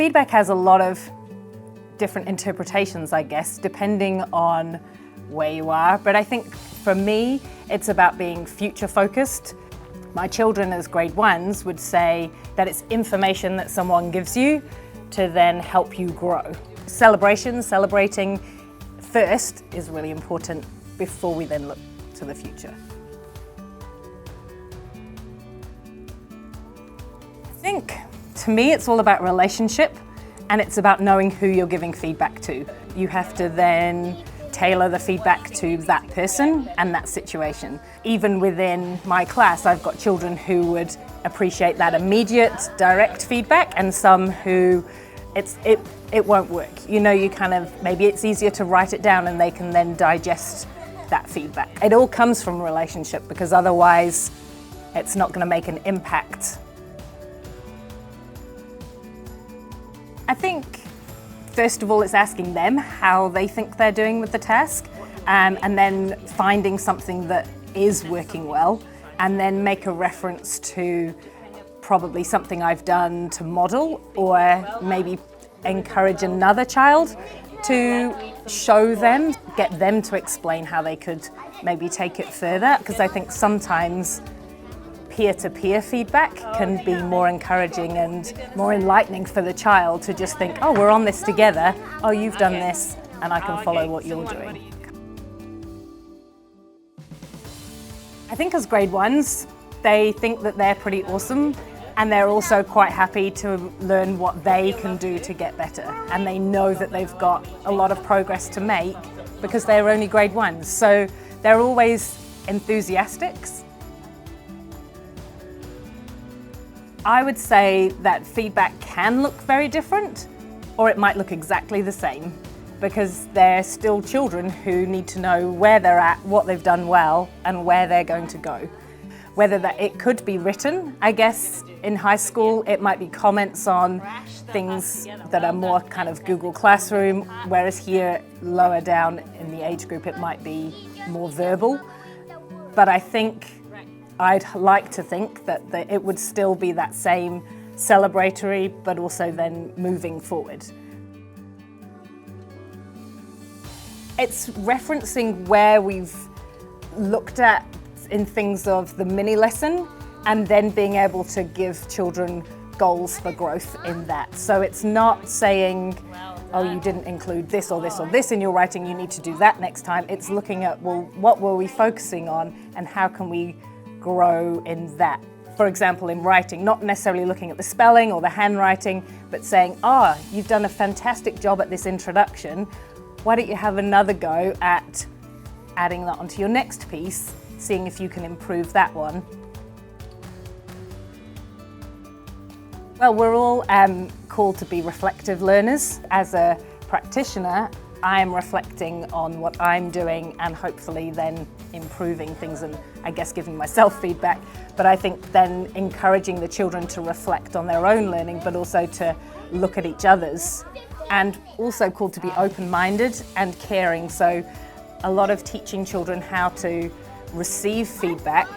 Feedback has a lot of different interpretations, I guess, depending on where you are. But I think for me, it's about being future focused. My children as grade ones would say that it's information that someone gives you to then help you grow. Celebrating first is really important before we then look to the future. I think, to me, it's all about relationship, and it's about knowing who you're giving feedback to. You have to then tailor the feedback to that person and that situation. Even within my class, I've got children who would appreciate that immediate, direct feedback, and some who it won't work. You know, you kind of, maybe it's easier to write it down and they can then digest that feedback. It all comes from relationship, because otherwise it's not going to make an impact. I think, first of all, it's asking them how they think they're doing with the task, and then finding something that is working well, and then make a reference to probably something I've done to model, or maybe encourage another child to show them, get them to explain how they could maybe take it further, because I think sometimes peer-to-peer feedback can be more encouraging and more enlightening for the child to just think, oh, we're on this together, oh, you've done this, and I can follow what you're doing. I think as grade ones, they think that they're pretty awesome, and they're also quite happy to learn what they can do to get better. And they know that they've got a lot of progress to make because they're only grade ones. So they're always enthusiastic. I would say that feedback can look very different, or it might look exactly the same, because they're still children who need to know where they're at, what they've done well, and where they're going to go. Whether that it could be written, I guess in high school it might be comments on things that are more kind of Google Classroom, whereas here lower down in the age group it might be more verbal. But I think I'd like to think that it would still be that same celebratory, but also then moving forward. It's referencing where we've looked at in things of the mini lesson, and then being able to give children goals for growth in that. So it's not saying, oh, you didn't include this or this or this in your writing, you need to do that next time. It's looking at, well, what were we focusing on and how can we grow in that? For example, in writing, not necessarily looking at the spelling or the handwriting, but saying, you've done a fantastic job at this introduction. Why don't you have another go at adding that onto your next piece, seeing if you can improve that one. Well, we're all called to be reflective learners. As a practitioner, I'm reflecting on what I'm doing and hopefully then improving things and I guess giving myself feedback. But I think then encouraging the children to reflect on their own learning, but also to look at each other's, and also called to be open-minded and caring. So a lot of teaching children how to receive feedback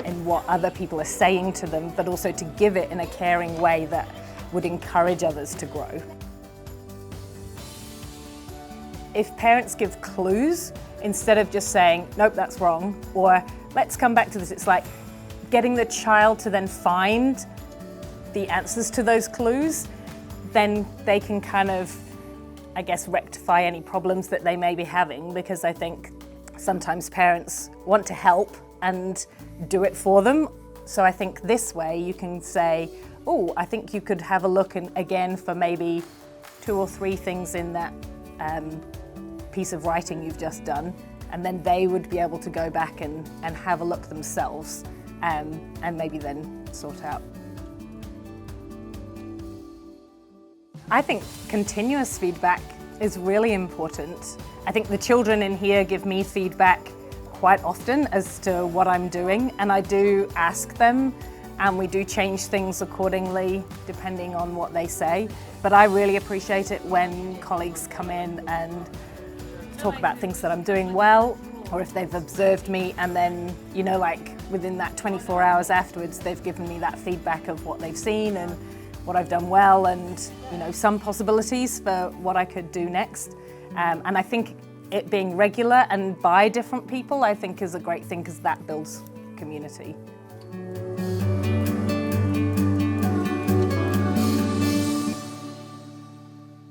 in what other people are saying to them, but also to give it in a caring way that would encourage others to grow. If parents give clues, instead of just saying, nope, that's wrong, or let's come back to this, it's like getting the child to then find the answers to those clues, then they can kind of, I guess, rectify any problems that they may be having, because I think sometimes parents want to help and do it for them. So I think this way you can say, oh, I think you could have a look again for maybe 2 or 3 things in that piece of writing you've just done, and then they would be able to go back and have a look themselves and maybe then sort out. I think continuous feedback is really important. I think the children in here give me feedback quite often as to what I'm doing, and I do ask them, and we do change things accordingly depending on what they say. But I really appreciate it when colleagues come in and talk about things that I'm doing well, or if they've observed me and then, you know, like within that 24 hours afterwards, they've given me that feedback of what they've seen and what I've done well and, you know, some possibilities for what I could do next. And I think it being regular and by different people, I think is a great thing because that builds community.